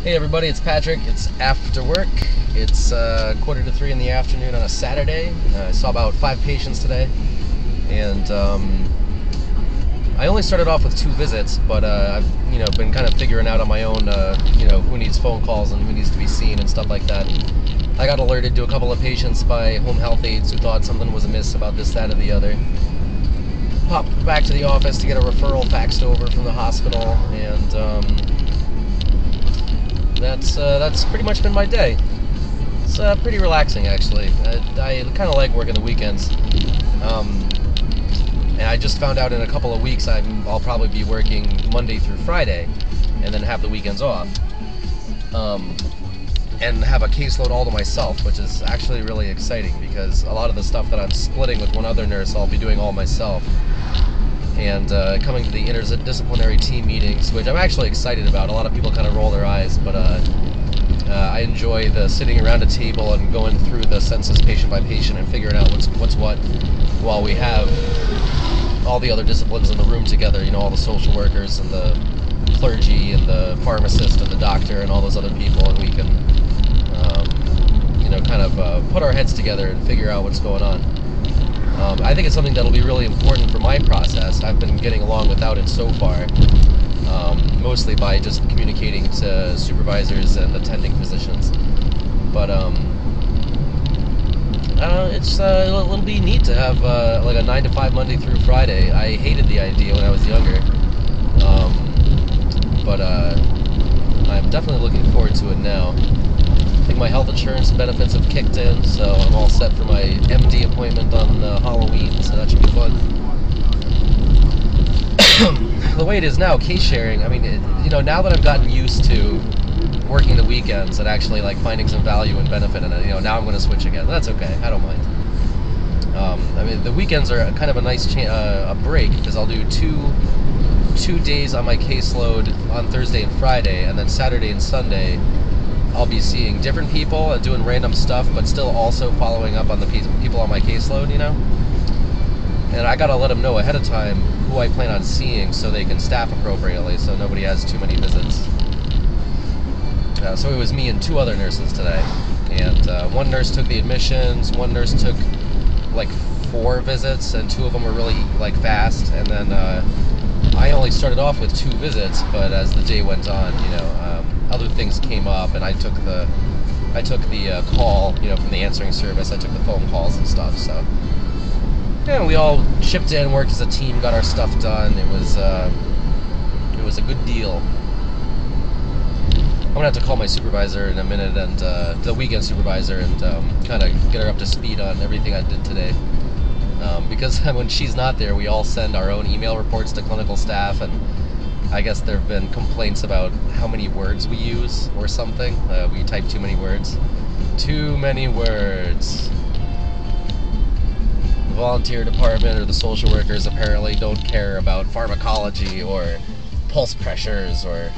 Hey everybody, it's Patrick. It's after work. It's 2:45 in the afternoon on a Saturday. I saw about 5 patients today, and I only started off with 2 visits, but I've been kind of figuring out on my own who needs phone calls and who needs to be seen and stuff like that. I got alerted to a couple of patients by home health aides who thought something was amiss about this, that, or the other. Popped back to the office to get a referral faxed over from the hospital, and that's pretty much been my day. It's pretty relaxing, actually. I kind of like working the weekends, and I just found out in a couple of weeks I'll probably be working Monday through Friday, and then have the weekends off, and have a caseload all to myself, which is actually really exciting because a lot of the stuff that I'm splitting with one other nurse I'll be doing all myself. And coming to the interdisciplinary team meetings, which I'm actually excited about. A lot of people kind of roll their eyes, but I enjoy the sitting around a table and going through the census patient by patient and figuring out what's what, while we have all the other disciplines in the room together. All the social workers and the clergy and the pharmacist and the doctor and all those other people, and we can kind of put our heads together and figure out what's going on. I think it's something that'll be really important for my process. I've been getting along without it so far, mostly by just communicating to supervisors and attending physicians. But it'll be neat to have like a 9 to 5 Monday through Friday. I hated the idea when I was younger, but I'm definitely looking forward to it now. I think my health insurance benefits have kicked in, so I'm all set for my MD appointment on Halloween, so that should be fun. The way it is now, case sharing, I mean, now that I've gotten used to working the weekends and actually like finding some value and benefit in it, now I'm going to switch again. That's okay, I don't mind. I mean, the weekends are kind of a nice a break, because I'll do two days on my caseload on Thursday and Friday, and then Saturday and Sunday I'll be seeing different people and doing random stuff, but still also following up on the people on my caseload, And I gotta let them know ahead of time who I plan on seeing so they can staff appropriately, so nobody has too many visits. So it was me and 2 other nurses today, and one nurse took the admissions, one nurse took like 4 visits, and 2 of them were really like fast, and then I only started off with 2 visits, but as the day went on, other things came up, and I took the call, from the answering service. I took the phone calls and stuff. So, we all chipped in, worked as a team, got our stuff done. It was a good deal. I'm gonna have to call my supervisor in a minute, and the weekend supervisor, and kind of get her up to speed on everything I did today. Because when she's not there, we all send our own email reports to clinical staff, and I guess there have been complaints about how many words we use or something. We type too many words. Too many words. The volunteer department or the social workers apparently don't care about pharmacology or pulse pressures or,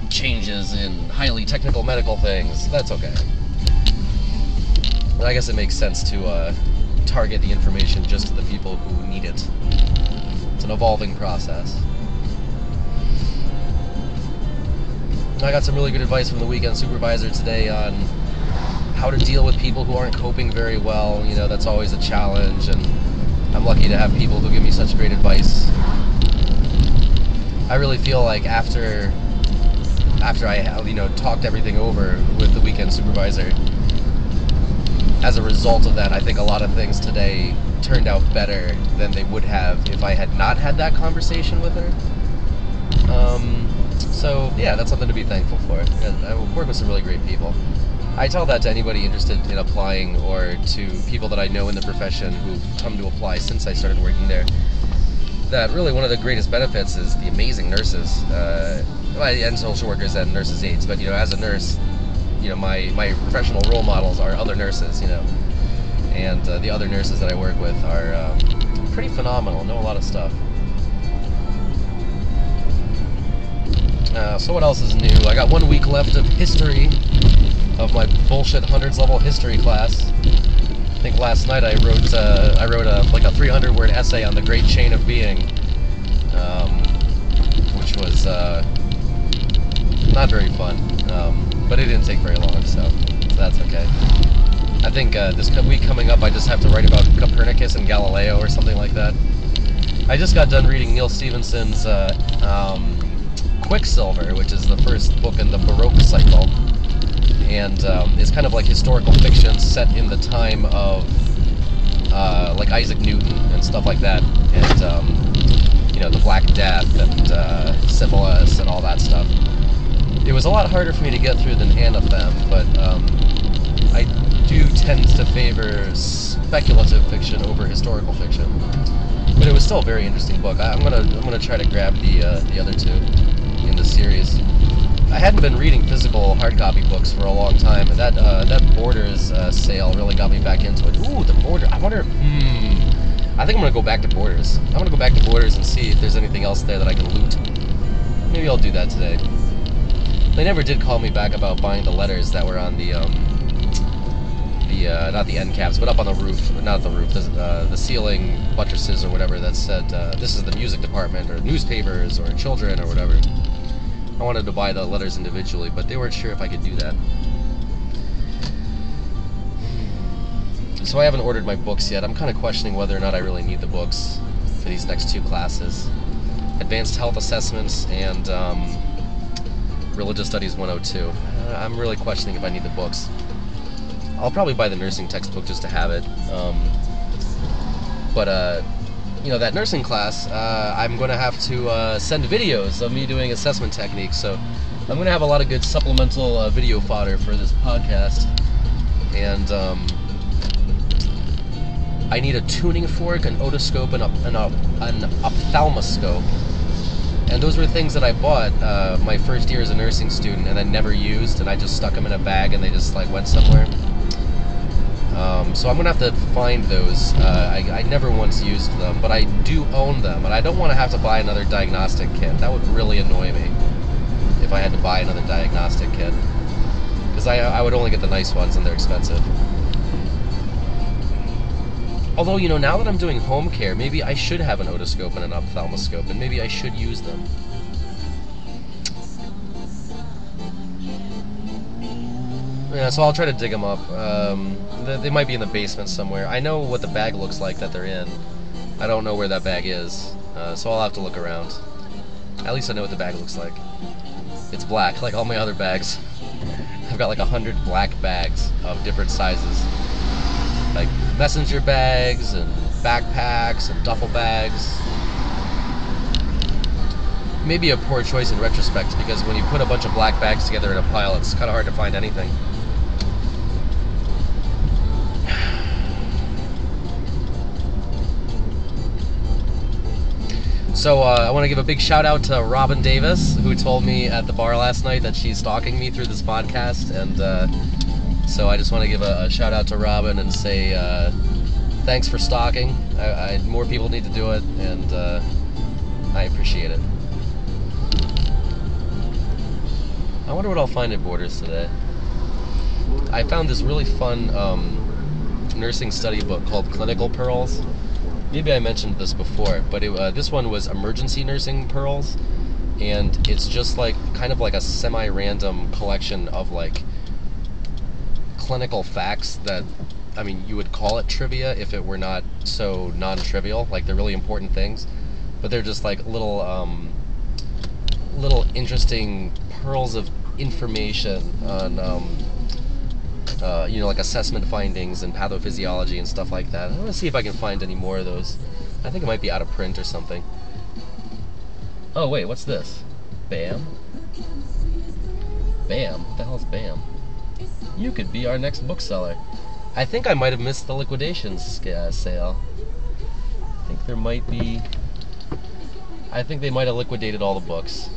changes in highly technical medical things. That's okay. I guess it makes sense to target the information just to the people who need it. It's an evolving process. I got some really good advice from the weekend supervisor today on how to deal with people who aren't coping very well. That's always a challenge, and I'm lucky to have people who give me such great advice. I really feel like after I talked everything over with the weekend supervisor, as a result of that, I think a lot of things today turned out better than they would have if I had not had that conversation with her. So yeah, that's something to be thankful for. And I work with some really great people. I tell that to anybody interested in applying, or to people that I know in the profession who've come to apply since I started working there, that really one of the greatest benefits is the amazing nurses, and social workers and nurses' aides. But as a nurse, my professional role models are other nurses, and the other nurses that I work with are pretty phenomenal, know a lot of stuff. So what else is new? I got 1 week left of history, of my bullshit hundreds level history class. I think last night I wrote like a 300-word essay on the Great Chain of Being, which was not very fun, but it didn't take very long, so that's okay. I think this week coming up, I just have to write about Copernicus and Galileo or something like that. I just got done reading Neil Stephenson's Quicksilver, which is the first book in the Baroque cycle, and it's kind of like historical fiction set in the time of like Isaac Newton and stuff like that, and you know, the Black Death and Syphilis and all that stuff. It was a lot harder for me to get through than Anathem, but I do tend to favor speculative fiction over historical fiction. But it was still a very interesting book. I'm gonna try to grab the other two in the series. I hadn't been reading physical hard copy books for a long time. That Borders sale really got me back into it. Ooh, the Border. I wonder. I think I'm gonna go back to Borders. I'm gonna go back to Borders and see if there's anything else there that I can loot. Maybe I'll do that today. They never did call me back about buying the letters that were on the not the end caps, but up on the roof, not the roof, the ceiling buttresses or whatever that said, this is the music department, or newspapers, or children, or whatever. I wanted to buy the letters individually, but they weren't sure if I could do that. So I haven't ordered my books yet. I'm kind of questioning whether or not I really need the books for these next two classes. Advanced Health Assessments and Religious Studies 102. I'm really questioning if I need the books. I'll probably buy the nursing textbook just to have it. But you know, that nursing class, I'm going to have to send videos of me doing assessment techniques, so I'm going to have a lot of good supplemental video fodder for this podcast. And I need a tuning fork, an otoscope, and an ophthalmoscope. And those were things that I bought my first year as a nursing student and I never used, and I just stuck them in a bag and they just like went somewhere. So I'm going to have to find those. I never once used them, but I do own them, and I don't want to have to buy another diagnostic kit. That would really annoy me if I had to buy another diagnostic kit, because I would only get the nice ones and they're expensive. Although, you know, now that I'm doing home care, maybe I should have an otoscope and an ophthalmoscope, and maybe I should use them. Yeah, so I'll try to dig them up. They might be in the basement somewhere. I know what the bag looks like that they're in. I don't know where that bag is, so I'll have to look around. At least I know what the bag looks like. It's black, like all my other bags. I've got like 100 black bags of different sizes. Like messenger bags, and backpacks, and duffel bags. Maybe a poor choice in retrospect, because when you put a bunch of black bags together in a pile, it's kind of hard to find anything. So I want to give a big shout out to Robin Davis, who told me at the bar last night that she's stalking me through this podcast, and so I just want to give a shout out to Robin and say thanks for stalking. More people need to do it, and I appreciate it. I wonder what I'll find at Borders today. I found this really fun nursing study book called Clinical Pearls. Maybe I mentioned this before, but this one was Emergency Nursing Pearls, and it's just like kind of like a semi-random collection of like clinical facts that, I mean, you would call it trivia if it were not so non-trivial. Like, they're really important things, but they're just like little interesting pearls of information on you know, like assessment findings and pathophysiology and stuff like that. I want to see if I can find any more of those. I think it might be out of print or something. Oh wait, what's this? BAM? BAM? What the hell is BAM? You could be our next bookseller. I think I might have missed the liquidations sale. I think there might be... I think they might have liquidated all the books.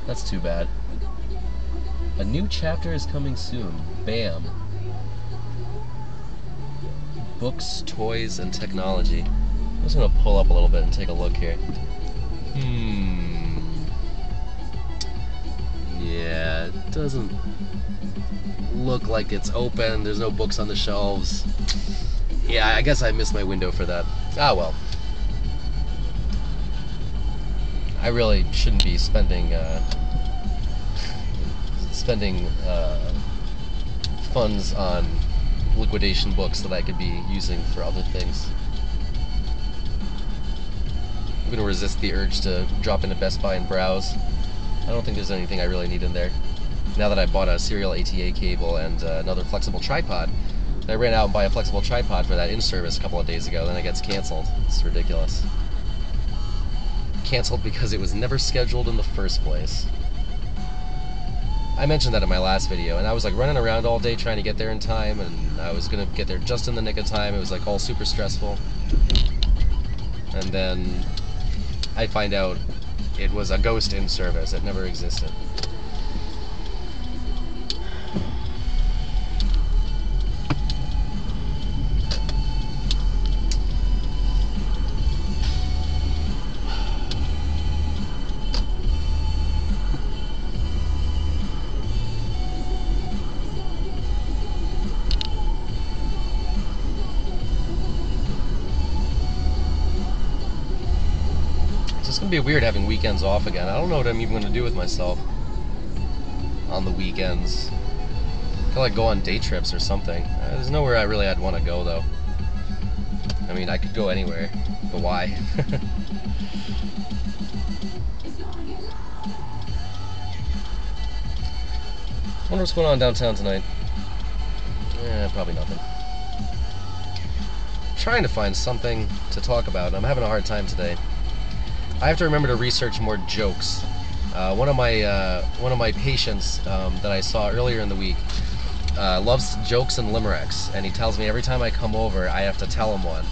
That's too bad. A new chapter is coming soon. BAM. Books, toys, and technology. I'm just going to pull up a little bit and take a look here. Yeah, it doesn't look like it's open. There's no books on the shelves. Yeah, I guess I missed my window for that. Ah, well. I really shouldn't be spending spending funds on liquidation books that I could be using for other things. I'm going to resist the urge to drop into Best Buy and browse. I don't think there's anything I really need in there. Now that I bought a serial ATA cable and another flexible tripod, I ran out and buy a flexible tripod for that in-service a couple of days ago, then it gets canceled. It's ridiculous. Canceled because it was never scheduled in the first place. I mentioned that in my last video, and I was like running around all day trying to get there in time, and I was gonna get there just in the nick of time. It was like all super stressful. And then I find out it was a ghost in service. It never existed. It's gonna be weird having weekends off again. I don't know what I'm even gonna do with myself on the weekends. I could like go on day trips or something. There's nowhere I'd want to go though. I mean, I could go anywhere, but why? Wonder what's going on downtown tonight. Probably nothing. I'm trying to find something to talk about. I'm having a hard time today. I have to remember to research more jokes. One of my patients that I saw earlier in the week loves jokes and limericks, and he tells me every time I come over I have to tell him one.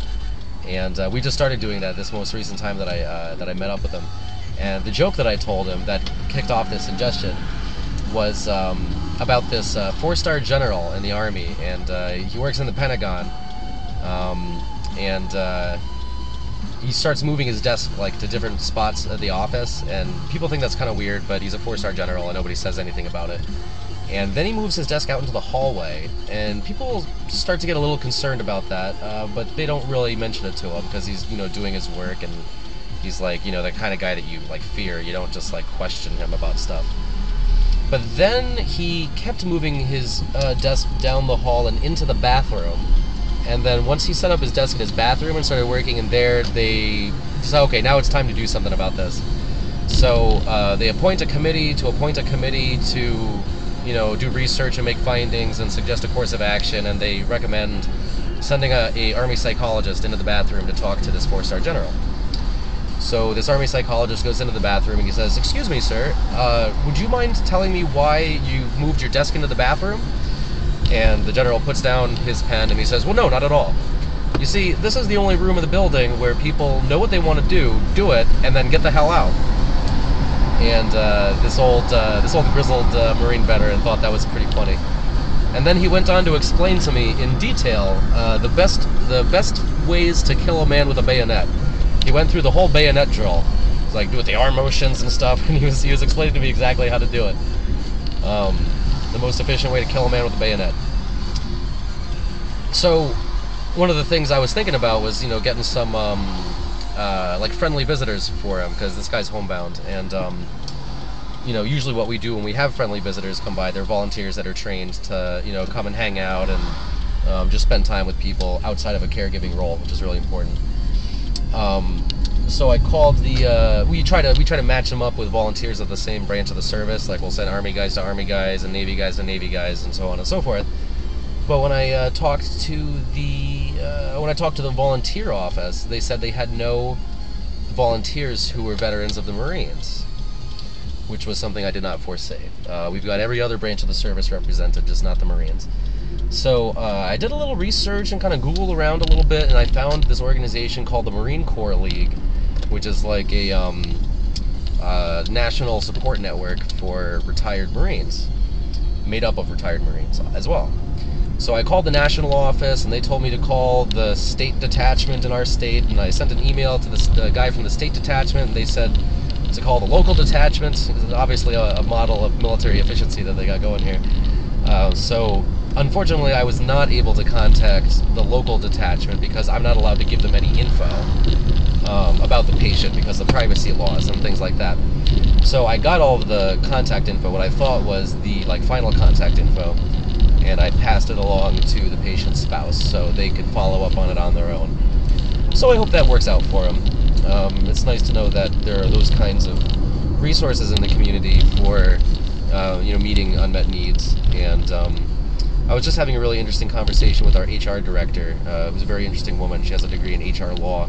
And we just started doing that this most recent time that I met up with him. And the joke that I told him that kicked off this suggestion was about this 4-star general in the Army, and he works in the Pentagon, and he starts moving his desk like to different spots at the office, and people think that's kind of weird, but he's a 4-star general and nobody says anything about it. And then he moves his desk out into the hallway, and people start to get a little concerned about that, but they don't really mention it to him because he's, you know, doing his work, and he's like, you know, the kind of guy that you like fear. You don't just like question him about stuff. But then he kept moving his desk down the hall and into the bathroom. And then once he set up his desk in his bathroom and started working in there, they said, okay, now it's time to do something about this. So they appoint a committee to, you know, do research and make findings and suggest a course of action, and they recommend sending a Army psychologist into the bathroom to talk to this 4-star general. So this Army psychologist goes into the bathroom and he says, "Excuse me, sir, would you mind telling me why you've moved your desk into the bathroom?" And the general puts down his pen and he says, "Well, no, not at all. You see, this is the only room in the building where people know what they want to do it, and then get the hell out." And this old grizzled Marine veteran thought that was pretty funny. And then he went on to explain to me in detail the best ways to kill a man with a bayonet. He went through the whole bayonet drill, like do with the arm motions and stuff, and he was explaining to me exactly how to do it. The most efficient way to kill a man with a bayonet. So one of the things I was thinking about was, you know, getting some like friendly visitors for him, because this guy's homebound, and you know, usually what we do when we have friendly visitors come by, they're volunteers that are trained to, you know, come and hang out and just spend time with people outside of a caregiving role, which is really important. So I called the, we try to match them up with volunteers of the same branch of the service. Like we'll send Army guys to Army guys and Navy guys to Navy guys and so on and so forth. But when I talked to the volunteer office, they said they had no volunteers who were veterans of the Marines, which was something I did not foresee. We've got every other branch of the service represented, just not the Marines. So I did a little research and kind of Googled around a little bit, and I found this organization called the Marine Corps League, which is like a national support network for retired Marines, made up of retired Marines as well. So I called the national office, and they told me to call the state detachment in our state, and I sent an email to the guy from the state detachment, and they said to call the local detachment. It's obviously a model of military efficiency that they got going here. So unfortunately, I was not able to contact the local detachment because I'm not allowed to give them any info. about the patient because of privacy laws and things like that. So I got all of the contact info, what I thought was the final contact info, and I passed it along to the patient's spouse so they could follow up on it on their own. So I hope that works out for them. It's nice to know that there are those kinds of resources in the community for meeting unmet needs. And I was just having a really interesting conversation with our HR director, who's a very interesting woman. She has a degree in HR law.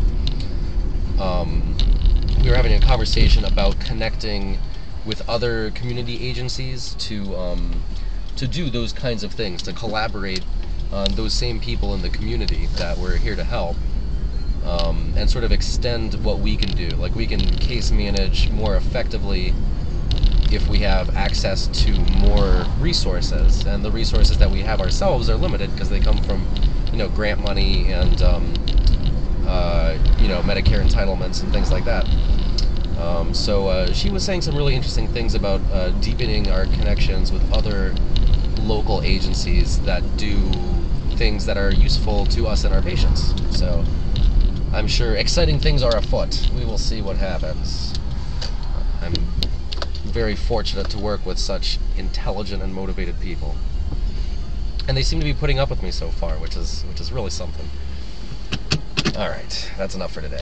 We were having a conversation about connecting with other community agencies to do those kinds of things, to collaborate on those same people in the community that we're here to help, and sort of extend what we can do. Like, we can case manage more effectively if we have access to more resources, and the resources that we have ourselves are limited because they come from grant money and Medicare entitlements and things like that. So she was saying some really interesting things about deepening our connections with other local agencies that do things that are useful to us and our patients. So I'm sure exciting things are afoot. We will see what happens. I'm very fortunate to work with such intelligent and motivated people, and they seem to be putting up with me so far, which is really something. All right, that's enough for today.